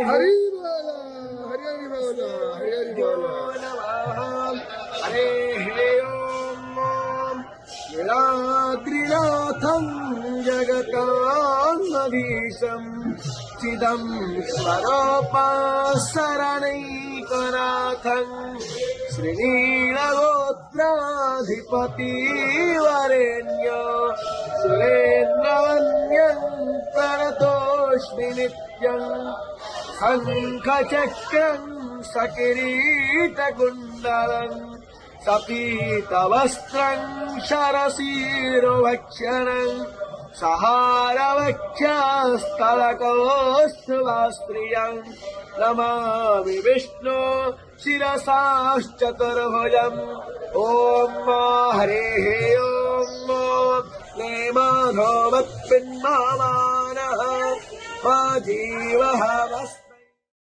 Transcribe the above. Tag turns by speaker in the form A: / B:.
A: हरि बोला हरि हरि बोला हरि हरि बोला हरे हे ओम नीलाद्रिनाथं जगतान्नधीशं चिदं स्वरूपशरणैकनाथं श्रीनीलगोत्राधिपतिवरेण्य सुरेन्द्रवन्द्यं प्रणतोऽस्मि नित्यम् शङ्खचक्रं सकिरीटकुण्डलम् सपीतवस्त्रं शरशिरोभक्षणं सहारवक्षस्थलकौस्तुभस्त्रियं नमामि विष्णो शिरसाश्चतुर्भुजम् ॐ हरेः ॐ नेमाधोमत्पिन्मानः जीवः